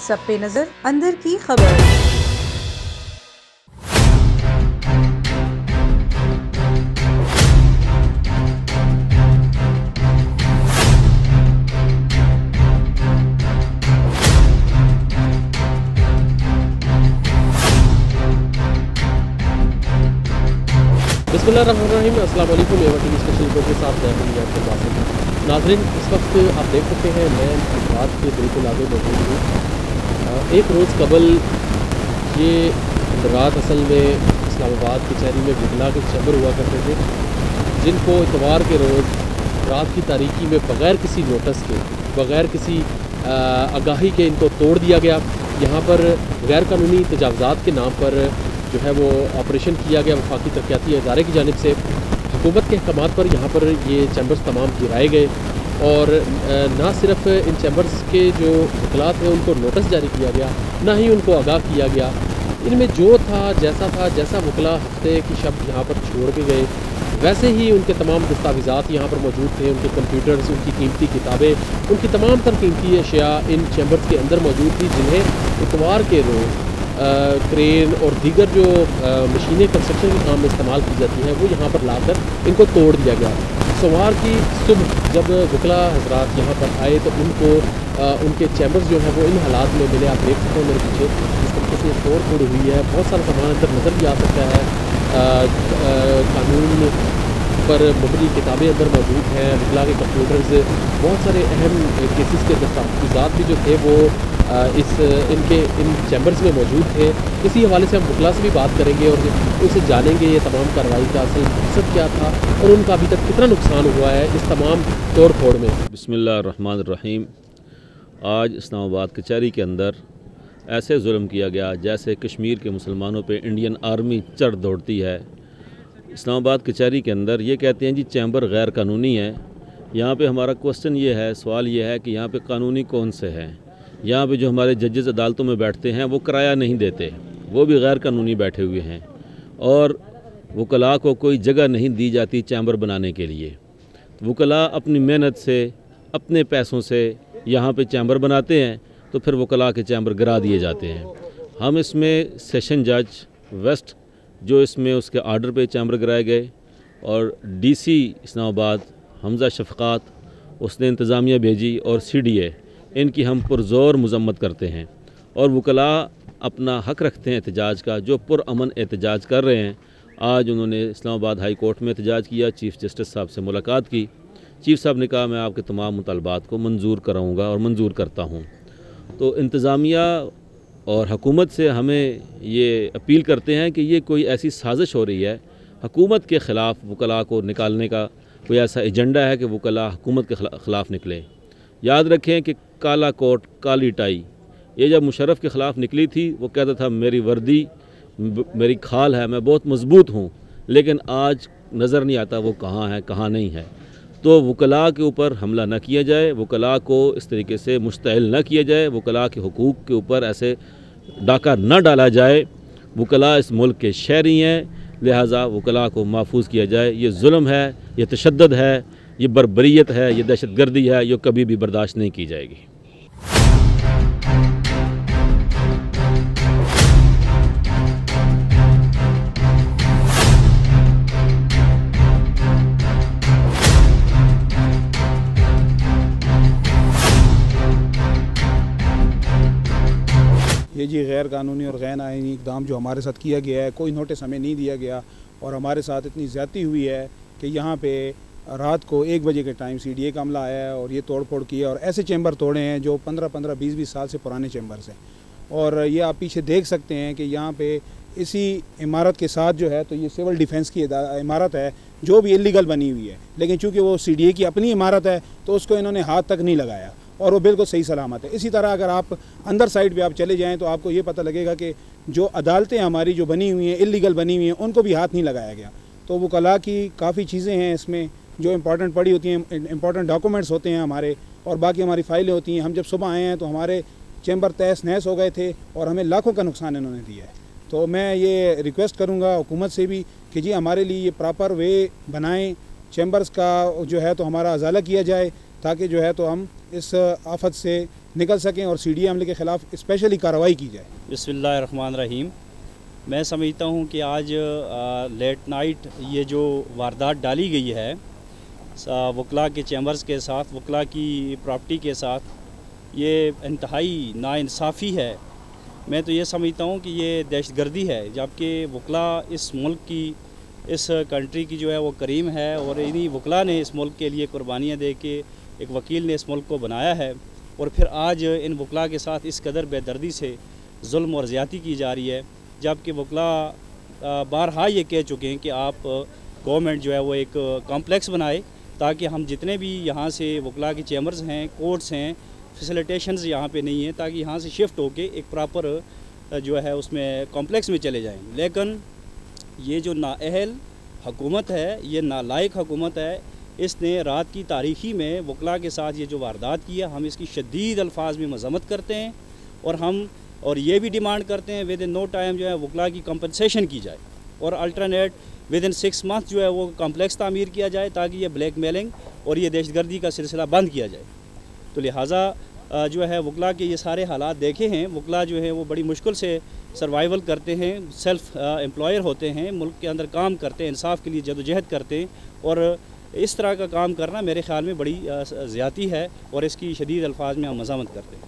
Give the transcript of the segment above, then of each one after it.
सब पे नजर अंदर की खबर। बिस्मिल्लाहिर्रहमानिर्रहीम, अस्सलाम वालेकुम। एवर टीवी स्पेशल रिपोर्ट के साथ मैं हूं आपके पास। नाज़रीन, इस वक्त आप देख सकते हैं मैं रात के बिल्कुल आगे मौजूद हूँ। एक रोज़ कबल ये रात असल में इस्लामाबाद कचहरी में बिगला के चैम्बर हुआ करते थे, जिनको इतवार के रोज़ रात की तारीकी में बग़ैर किसी नोटिस के, बग़ैर किसी आगाही के इनको तोड़ दिया गया। यहाँ पर गैर कानूनी तजावज़ात के नाम पर जो है वो ऑपरेशन किया गया वफाकी तरक्याती इदारे की जानिब से। हुकूमत के अहकामात पर यहाँ पर ये चैम्बर्स तमाम गिराए गए और ना सिर्फ इन चैम्बर्स के जो वकलात हैं उनको नोटिस जारी किया गया, ना ही उनको आगाह किया गया। इनमें जो था जैसा वकला हफ्ते की शब्द यहाँ पर छोड़ के गए, वैसे ही उनके तमाम दस्तावेज़ात यहाँ पर मौजूद थे। उनके कंप्यूटर्स, उनकी कीमती किताबें, उनकी तमाम तर कीमती अशिया इन चैम्बर्स के अंदर मौजूद थी, जिन्हें इतवार के रोज़ क्रेन और दीगर जो मशीनें कंस्ट्रक्शन के काम में इस्तेमाल की जाती हैं वो यहाँ पर लाकर इनको तोड़ दिया गया। सोमवार की सुबह जब वकला हजरात यहाँ पर आए तो उनको उनके चैम्बर्स जो हैं वो इन हालात में मिले। आप देख सकते हैं मेरे पीछे जिस तरीके से तोड़ फोड़ हुई है, बहुत सारा सामान अंदर नज़र भी आ सकता है। कानून पर मुबनी किताबें अंदर मौजूद हैं, वकला के कंप्यूटर्स, बहुत सारे अहम केसेस के दस्तावेज़ात भी जो थे वो इन चैम्बर्स में मौजूद थे। इसी हवाले से हम वकला से भी बात करेंगे और उनसे जानेंगे ये तमाम कार्रवाई का असल मकसद क्या था और उनका अभी तक कितना नुकसान हुआ है इस तमाम तोड़ फोड़ में। बिस्मिल्लाहिर्रहमानिर्रहीम। आज इस्लामाबाद कचहरी के अंदर ऐसे जुल्म किया गया जैसे कश्मीर के मुसलमानों पे इंडियन आर्मी चढ़ दौड़ती है। इस्लामाबाद कचहरी के अंदर ये कहते हैं जी चैम्बर गैर कानूनी है। यहाँ पे हमारा क्वेश्चन ये है, सवाल ये है कि यहाँ पे कानूनी कौन से हैं? यहाँ पे जो हमारे जजेस अदालतों में बैठते हैं वो किराया नहीं देते, वो भी गैर कानूनी बैठे हुए हैं और वकला को कोई जगह नहीं दी जाती चैम्बर बनाने के लिए। वकला अपनी मेहनत से, अपने पैसों से यहाँ पे चैम्बर बनाते हैं तो फिर वकला के चैम्बर गिरा दिए जाते हैं। हम इसमें सेशन जज वेस्ट जो इसमें उसके आर्डर पे चैम्बर गिराए गए और डीसी इस्लामाबाद हमजा शफ़क़ात उसने इंतज़ामिया भेजी और सीडीए, इनकी हम पुरज़ोर मज़म्मत करते हैं और वकला अपना हक़ रखते हैं एहतजाज का, जो पुरअमन एहतजाज कर रहे हैं। आज उन्होंने इस्लामाबाद हाई कोर्ट में एहतजाज किया, चीफ़ जस्टिस साहब से मुलाकात की। चीफ़ साहब ने कहा मैं आपके तमाम मुतालबात को मंजूर कराऊँगा और मंजूर करता हूँ। तो इंतज़ामिया और हुकूमत से हमें ये अपील करते हैं कि ये कोई ऐसी साजिश हो रही है हुकूमत के ख़िलाफ़, वकला को निकालने का कोई ऐसा एजेंडा है कि वकला हुकूमत के ख़िलाफ़ निकले। याद रखें कि काला कोट काली टाई ये जब मुशर्रफ के ख़िलाफ़ निकली थी वो कहता था मेरी वर्दी मेरी खाल है, मैं बहुत मजबूत हूँ, लेकिन आज नज़र नहीं आता वो कहाँ है कहाँ नहीं है। तो वकला के ऊपर हमला न किया जाए, वकला को इस तरीके से मुश्तइल न किया जाए, वकला के हुकूक के ऊपर ऐसे डाका न डाला जाए। वकला इस मुल्क के शहरी हैं, लिहाजा वकला को महफूज किया जाए। ये जुल्म है, ये तशद्दुद है, ये बर्बरियत है, ये दहशतगर्दी है, ये कभी भी बर्दाश्त नहीं की जाएगी। ये जी गैर कानूनी और गैर आईनी इक़दाम जो हमारे साथ किया गया है, कोई नोटिस हमें नहीं दिया गया और हमारे साथ इतनी ज़्यादती हुई है कि यहाँ पे रात को 1 बजे के टाइम सीडीए का हमला आया है और ये तोड़ फोड़ किया और ऐसे चैम्बर तोड़े हैं जो 15-15, 20-20 साल से पुराने चैम्बर्स हैं। और ये आप पीछे देख सकते हैं कि यहाँ पे इसी इमारत के साथ जो है तो ये सिविल डिफेंस की इमारत है जो भी इलीगल बनी हुई है, लेकिन चूँकि वो सीडीए की अपनी इमारत है तो उसको इन्होंने हाथ तक नहीं लगाया और वो बिल्कुल सही सलामत है। इसी तरह अगर आप अंदर साइड पे आप चले जाएं तो आपको ये पता लगेगा कि जो अदालतें हमारी जो बनी हुई हैं, इलीगल बनी हुई हैं, उनको भी हाथ नहीं लगाया गया। तो वकला की काफ़ी चीज़ें हैं इसमें जो इम्पॉर्टेंट पड़ी होती हैं, इम्पॉर्टेंट डॉक्यूमेंट्स होते हैं हमारे और बाकी हमारी फ़ाइलें होती हैं। हम जब सुबह आए हैं तो हमारे चैम्बर तहस नहस हो गए थे और हमें लाखों का नुकसान इन्होंने दिया है। तो मैं ये रिक्वेस्ट करूँगा हुकूमत से भी कि जी हमारे लिए ये प्रॉपर वे बनाएँ, चैम्बर्स का जो है तो हमारा अजाला किया जाए ताकि जो है तो हम इस आफत से निकल सकें और CDA अमले के ख़िलाफ़ स्पेशली कार्रवाई की जाए। बिस्मिल्लाहिर्रहमानिर्रहीम। मैं समझता हूँ कि आज लेट नाइट ये जो वारदात डाली गई है वकला के चैम्बर्स के साथ, वकला की प्रॉपर्टी के साथ, ये इंतहाई नाइंसाफ़ी है। मैं तो ये समझता हूँ कि ये दहशतगर्दी है, जबकि वकला इस मुल्क की, इस कंट्री की जो है वो करीम है और इन्हीं वकला ने इस मुल्क के लिए कुर्बानियाँ दे के एक वकील ने इस मुल्क को बनाया है। और फिर आज इन वकला के साथ इस कदर बेदर्दी से जुल्म और ज़्यादती की जा रही है, जबकि वकला बारहा ये कह चुके हैं कि आप गवर्नमेंट जो है वो एक कॉम्प्लेक्स बनाए ताकि हम जितने भी यहाँ से वकला के चैम्बर्स हैं, कोर्ट्स हैं, फैसिलिटेशंस यहाँ पे नहीं है, ताकि यहाँ से शिफ्ट होके एक प्रॉपर जो है उसमें कॉम्प्लेक्स में चले जाएं। लेकिन ये जो नाअहल हुकूमत है, ये नालायक हुकूमत है, इसने रात की तारीखी में वकला के साथ ये जो वारदात की है, हम इसकी शदीद अल्फाज में मज़म्मत करते हैं और ये भी डिमांड करते हैं विद इन नो टाइम जो है वकला की कंपनसेशन की जाए और अल्टरनेट विद इन 6 मंथ जो है वो कम्प्लेक्स तामीर किया जाए ताकि ये ब्लैक मेलिंग और ये दहशतगर्दी का सिलसिला बंद किया जाए। तो लिहाजा जो है वकला के ये सारे हालात देखे हैं। वकला जो है वो बड़ी मुश्किल से सर्वाइवल करते हैं, सेल्फ एम्प्लॉयर होते हैं, मुल्क के अंदर काम करते हैं, इंसाफ के लिए जदोजहद करते हैं और इस तरह का काम करना मेरे ख़्याल में बड़ी ज़्यादती है और इसकी शदीद अल्फाज में हम मज़ामत करते हैं।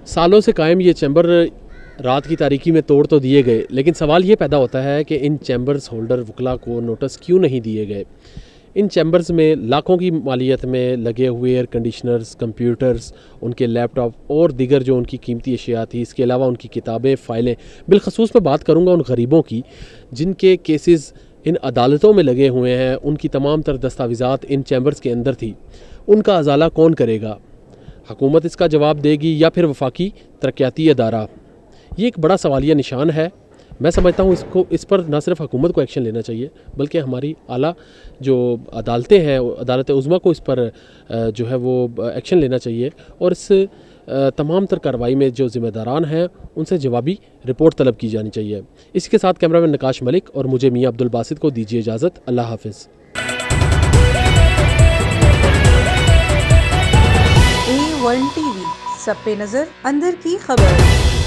सालों से कायम ये चैम्बर रात की तारीकी में तोड़ तो दिए गए, लेकिन सवाल ये पैदा होता है कि इन चैम्बर्स होल्डर वकला को नोटिस क्यों नहीं दिए गए। इन चैम्बर्स में लाखों की मालियत में लगे हुए एयर कंडीशनर्स, कंप्यूटर्स, उनके लैपटॉप और दीगर जो उनकी कीमती अशिया थी, इसके अलावा उनकी किताबें, फ़ाइलें, बिलखसूस मैं बात करूँगा उन गरीबों की जिनके केसेस इन अदालतों में लगे हुए हैं, उनकी तमाम तर दस्तावेज़ात इन चैम्बर्स के अंदर थी। उनका अजाला कौन करेगा? हुकूमत इसका जवाब देगी या फिर वफाकी तरक्याती अदारा? ये एक बड़ा सवालिया निशान है। मैं समझता हूँ इस पर न सिर्फ हुकूमत को एक्शन लेना चाहिए बल्कि हमारी आला जो अदालतें हैं, अदालत उज़्मा को इस पर जो है वो एक्शन लेना चाहिए और इस तमाम तर कार्रवाई में जो ज़िम्मेदारान हैं उनसे जवाबी रिपोर्ट तलब की जानी चाहिए। इसके साथ कैमरामैन नकाश मलिक और मुझे मियाँ अब्दुल बासित को दीजिए इजाज़त। अल्लाह हाफ़िज़। A1 TV, सब पे नज़र, अंदर की खबर।